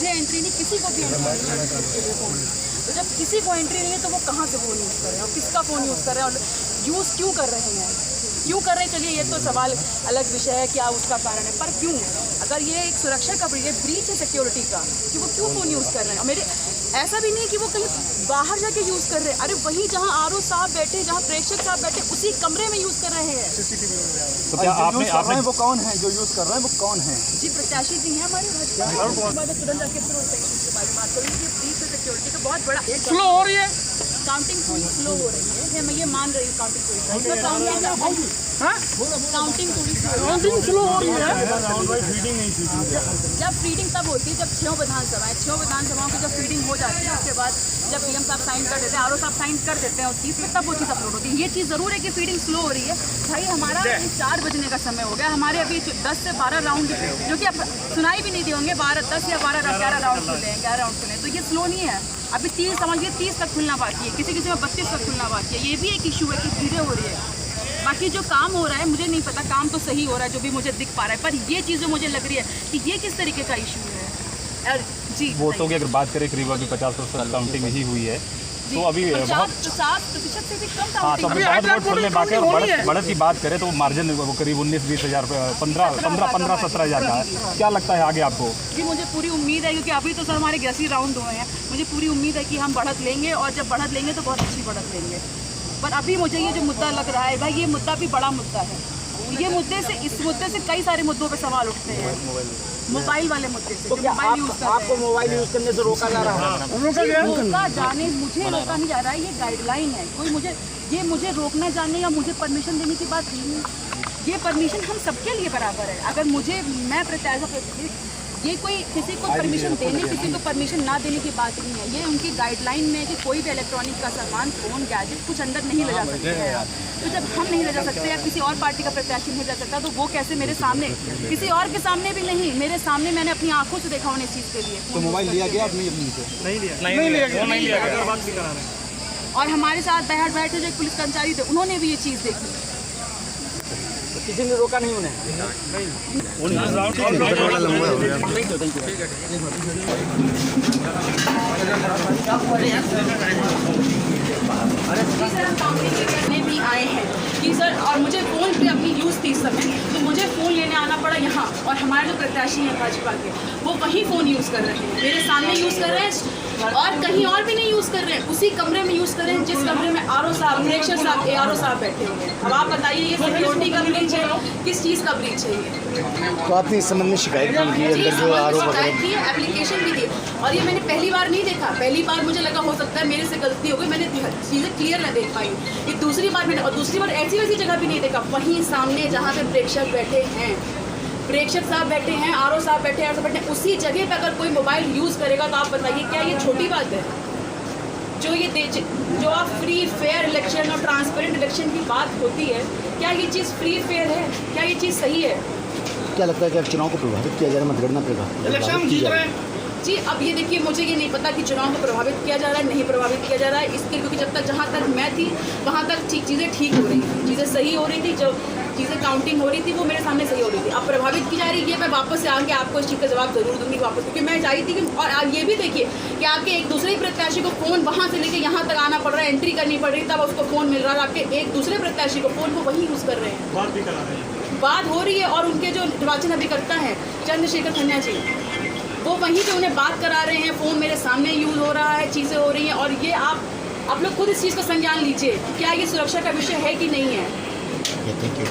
मुझे एंट्री नहीं, किसी को भी एंट्री नहीं है। तो जब किसी को एंट्री नहीं है तो वो कहाँ से फ़ोन यूज़ कर रहे हैं और किसका फ़ोन यूज़ कर रहे हैं और यूज़ क्यों कर रहे हैं, क्यों कर रहे हैं? चलिए ये तो सवाल अलग विषय है, क्या उसका कारण है, पर क्यों? अगर ये एक सुरक्षा का ब्रीच है सिक्योरिटी का, कि वो क्यों फ़ोन यूज़ कर रहे हैं? और मेरे ऐसा भी नहीं कि वो कहीं बाहर जाके यूज़ कर रहे हैं, अरे वहीं जहाँ आरओ साहब बैठे, जहाँ प्रेक्षक साहब बैठे, उसी कमरे में यूज़ कर रहे हैं। तो क्या आपने वो कौन है जो यूज़ कर रहे हैं, वो कौन है? जी प्रत्याशी जी हैं हमारे भाजपा। तुरंत जाके फिर उसके बारे में बात करूँगी। ब्रीच है सिक्योरिटी का बहुत बड़ा स्लो हो रही है, काउंटिंग थोड़ी स्लो हो रही है, मैं ये मान रही हूँ। काउंटिंग थोड़ी स्लो हो रही है। जब फीडिंग तब होती है जब 6 विधानसभाएं, 6 विधानसभाओं की जब फीडिंग हो जाती है, उसके बाद जब पीएम साहब साइन कर देते हैं, आरओ साहब साइन कर देते हैं उस चीज़ पर, तब वो चीज़ अपलोड होती है। ये चीज़ ज़रूर है कि फीडिंग स्लो हो रही है। भाई हमारा 4 बजने का समय हो गया, हमारे अभी 10 से 12 राउंड जो कि अब सुनाई भी नहीं होंगे, 10 या 11 राउंड खुले हैं, 11 राउंड खुले हैं, तो ये स्लो नहीं है। अभी 30 समझिए 30 तक खुलना बाकी है, किसी किसी में 32 तक खुलना बाकी है। ये भी एक इशू है कि चीज़ें हो रही है। बाकी जो काम हो रहा है मुझे नहीं पता, काम तो सही हो रहा है जो भी मुझे दिख पा रहा है, पर ये चीज़ें मुझे लग रही है कि ये किस तरीके का इशू है। जी वोटों की अगर बात करें करीब अभी 50% काउंटिंग ही हुई है, तो अभी 50% से भी कम हाँ, तो काउंटिंग। बहुत वोट खोलने बाकी है। और बढ़त की बात करें तो मार्जिन वो करीब 19-20 हज़ार, 15-17 हज़ार का है। क्या लगता है आगे आपको? जी मुझे पूरी उम्मीद है, क्योंकि अभी तो सर हमारे 81 राउंड हुए हैं, मुझे पूरी उम्मीद है कि हम बढ़त लेंगे, और जब बढ़त लेंगे तो बहुत अच्छी बढ़त लेंगे। पर अभी मुझे ये जो मुद्दा लग रहा है भाई, ये मुद्दा भी बड़ा मुद्दा है। ये मुद्दे से, इस मुद्दे से कई सारे मुद्दों पे सवाल उठते हैं। मोबाइल वाले मुद्दे से, तो क्या आपको मोबाइल यूज़ करने से रोका जा रहा है? रोका जाने, मुझे रोका नहीं जा रहा है, ये गाइडलाइन है। कोई मुझे रोकना जाने या मुझे परमिशन देने की बात नहीं है। ये परमिशन हम सबके लिए बराबर है। अगर मैं प्रत्याशी, ये कोई किसी को परमिशन देने, किसी को परमिशन ना देने की बात नहीं है। ये उनकी गाइडलाइन में है कि कोई भी इलेक्ट्रॉनिक का सामान, फ़ोन, गैजेट कुछ अंदर नहीं ले जा सकते हैं। तो जब हम नहीं ले जा सकते या किसी और पार्टी का प्रत्याशी नहीं जा सकता, तो वो कैसे मेरे सामने, किसी और के सामने भी नहीं, मेरे सामने मैंने अपनी आंखों से देखा उन्हें इस चीज़ के लिए। तो मोबाइल लिया गया अपनी नहीं लिया गया। और हमारे साथ बैठे जो एक पुलिस कर्मचारी थे, उन्होंने भी ये चीज़ देखी। किसी ने रोका नहीं उन्हें? करने भी आए हैं कि सर, और मुझे फ़ोन पे अपनी यूज़ थी इस समय, तो मुझे फ़ोन लेने आना पड़ा यहाँ, और हमारे जो प्रत्याशी हैं भाजपा के, वो वहीं फ़ोन यूज़ कर रहे हैं, मेरे सामने यूज़ कर रहे हैं, और कहीं और भी नहीं यूज़ कर रहे हैं, उसी कमरे में यूज़ कर रहे हैं जिस कमरे में आरओ साहब, प्रेक्षक साहब, आरओ साहब बैठे हुए हैं। अब आप बताइए, ये सिक्योरिटी का ब्रीच है, किस चीज़ का ब्रीच है ये? तो आपने इस संबंध में शिकायत की अंदर जो आरोप शिकायत की, एप्लीकेशन भी दी, और ये मैंने पहली बार नहीं देखा। पहली बार मुझे लगा हो सकता है मेरे से गलती हो गई, मैंने चीज़ें क्लियर ना देख पाई। ये दूसरी बार मैंने, और दूसरी बार ऐसी वैसी जगह भी नहीं देखा, वहीं सामने जहाँ पे प्रेक्षक बैठे हैं, प्रेक्षक साहब बैठे हैं, आरओ साहब बैठे हैं, उसी जगह पे अगर कोई मोबाइल यूज़ करेगा तो आप बताइए क्या ये छोटी बात है? जो आप फ्री फेयर इलेक्शन और ट्रांसपेरेंट इलेक्शन की बात होती है, क्या ये चीज़ फ्री फेयर है? क्या ये चीज़ सही है? क्या लगता है कि अब चुनाव को प्रभावित किया जा रहा है, मतगणना इलेक्शन जीत रहे हैं? जी अब ये देखिए, मुझे ये नहीं पता कि चुनाव को प्रभावित किया जा रहा है, नहीं प्रभावित किया जा रहा है, इसके, क्योंकि जब तक, जहाँ तक मैं थी वहाँ तक चीज़ें ठीक हो रही थी, चीज़ें सही हो रही थी, जो चीज़ें काउंटिंग हो रही थी वो मेरे सामने सही हो रही थी। अब प्रभावित की जा रही है, मैं वापस से आके आपको इस चीज़ का जवाब जरूर दूंगी वापस, क्योंकि मैं चाहती थी कि, और आप ये भी देखिए कि आपके एक दूसरे प्रत्याशी को फ़ोन वहाँ से लेके यहाँ तक आना पड़ रहा है, एंट्री करनी पड़ रही, तब उसको फ़ोन मिल रहा है, आपके एक दूसरे प्रत्याशी को फ़ोन को वही यूज़ कर रहे हैं, बात भी करा रहे हैं, बात हो रही है। और उनके जो निर्वाचन अभिकर्ता हैं चंद्रशेखर खन्ना जी, वो वहीं पे उन्हें बात करा रहे हैं, फ़ोन मेरे सामने यूज़ हो रहा है, चीज़ें हो रही हैं। और ये आप लोग खुद इस चीज़ को संज्ञान लीजिए, क्या ये सुरक्षा का विषय है कि नहीं है? Thank you.